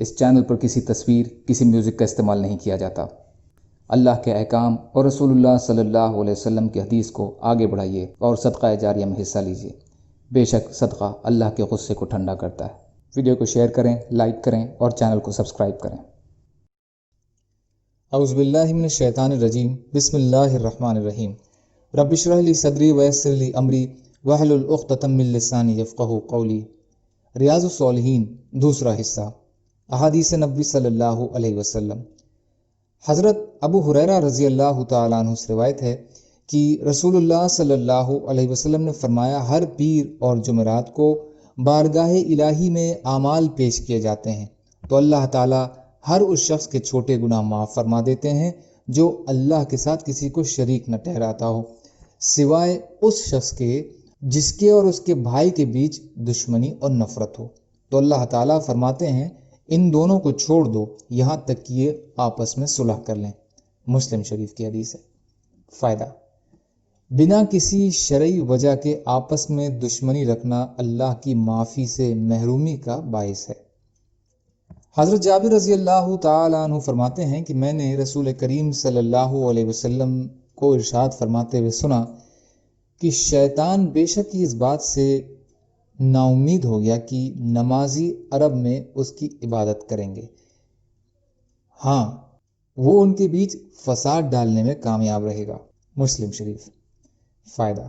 اس channel پر کسی تصویر، کسی میوزک کا استعمال نہیں کیا جاتا۔ اللہ کے احکام اور رسول اللہ صلی اللہ علیہ وسلم کی حدیث کو آگے بڑھائیے اور صدقہ جاریہ میں حصہ لیجیے۔ بے شک صدقہ اللہ کے غصے کو ٹھنڈا کرتا ہے۔ ویڈیو کو شیئر کریں، لائک کریں اور چینل کو سبسکرائب کریں۔ اعوذ باللہ من الشیطان الرجیم، بسم اللہ الرحمن الرحیم۔ رب اشرح لی صدری ویسر لی امری واحلل عقدۃ من لسانی یفقہوا قولی۔ ریاض الصالحین دوسرا حصہ، احادیث نبوی صلی اللہ علیہ وسلم۔ حضرت ابو ہریرہ رضی اللہ تعالیٰ عنہ سے روایت ہے کہ رسول اللہ صلی اللہ علیہ وسلم نے فرمایا، ہر پیر اور جمعرات کو بارگاہ الہی میں اعمال پیش کیے جاتے ہیں تو اللہ تعالیٰ ہر اس شخص کے چھوٹے گناہ معاف فرما دیتے ہیں جو اللہ کے ساتھ کسی کو شریک نہ ٹھہراتا ہو، سوائے اس شخص کے جس کے اور اس کے بھائی کے بیچ دشمنی اور نفرت ہو، تو اللہ تعالیٰ فرماتے ہیں ان دونوں کو چھوڑ دو یہاں تک کہ یہ آپس میں صلح کر لیں۔ مسلم شریف کی حدیث ہے۔ فائدہ: بنا کسی شرعی وجہ کے آپس میں دشمنی رکھنا اللہ کی معافی سے محرومی کا باعث ہے۔ حضرت جابر رضی اللہ تعالیٰ عنہ فرماتے ہیں کہ میں نے رسول کریم صلی اللہ علیہ وسلم کو ارشاد فرماتے ہوئے سنا کہ شیطان بے شک اس بات سے نا امید ہو گیا کہ نمازی عرب میں اس کی عبادت کریں گے، ہاں وہ ان کے بیچ فساد ڈالنے میں کامیاب رہے گا۔ مسلم شریف۔ فائدہ: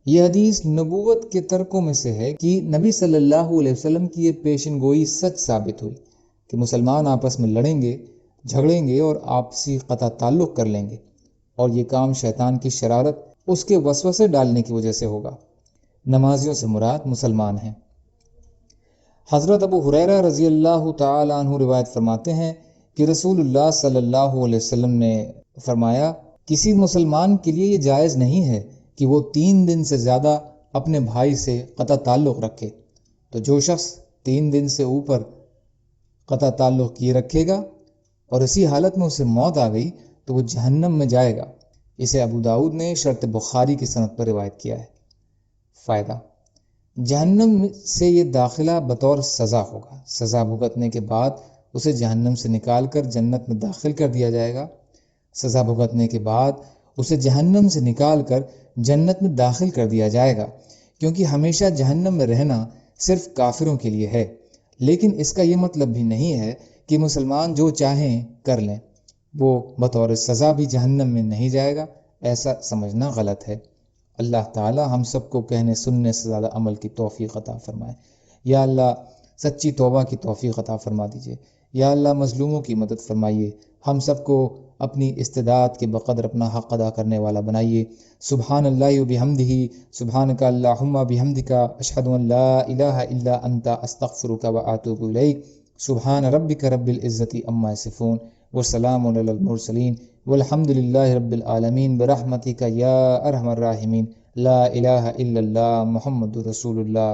یہ حدیث نبوت کے ترکوں میں سے ہے کہ نبی صلی اللہ علیہ وسلم کی یہ پیشن گوئی سچ ثابت ہوئی کہ مسلمان آپس میں لڑیں گے، جھگڑیں گے اور آپسی قطع تعلق کر لیں گے، اور یہ کام شیطان کی شرارت، اس کے وسوسے ڈالنے کی وجہ سے ہوگا۔ نمازیوں سے مراد مسلمان ہیں۔ حضرت ابو ہریرہ رضی اللہ تعالیٰ عنہ روایت فرماتے ہیں کہ رسول اللہ صلی اللہ علیہ وسلم نے فرمایا، کسی مسلمان کے لیے یہ جائز نہیں ہے کہ وہ 3 دن سے زیادہ اپنے بھائی سے قطع تعلق رکھے، تو جو شخص 3 دن سے اوپر قطع تعلق کیے رکھے گا اور اسی حالت میں اسے موت آ گئی تو وہ جہنم میں جائے گا۔ اسے ابو داؤد نے شرط بخاری کی سند پر روایت کیا ہے۔ فائدہ: جہنم سے یہ داخلہ بطور سزا ہوگا، سزا بھگتنے کے بعد اسے جہنم سے نکال کر جنت میں داخل کر دیا جائے گا۔ سزا بھگتنے کے بعد اسے جہنم سے نکال کر جنت میں داخل کر دیا جائے گا، کیونکہ ہمیشہ جہنم میں رہنا صرف کافروں کے لیے ہے، لیکن اس کا یہ مطلب بھی نہیں ہے کہ مسلمان جو چاہیں کر لیں، وہ بطور سزا بھی جہنم میں نہیں جائے گا، ایسا سمجھنا غلط ہے۔ اللہ تعالی ہم سب کو کہنے سننے سے زیادہ عمل کی توفیق عطا فرمائے۔ یا اللہ سچی توبہ کی توفیق عطا فرما دیجیے۔ یا اللہ مظلوموں کی مدد فرمائیے۔ ہم سب کو اپنی استطاعت کے بقدر اپنا حق ادا کرنے والا بنائیے۔ سبحان اللہ و بحمدہ، سبحانک اللہم بحمدک، اشہد ان لا الہ الا انت، استغفرک و اتوب الیک۔ سبحان ربک رب العزۃ عما یصفون وسلام علی المرسلین والحمد للہ رب العالمین برحمتک یا ارحم الراحمین۔ لا الہ الا اللہ محمد رسول اللہ۔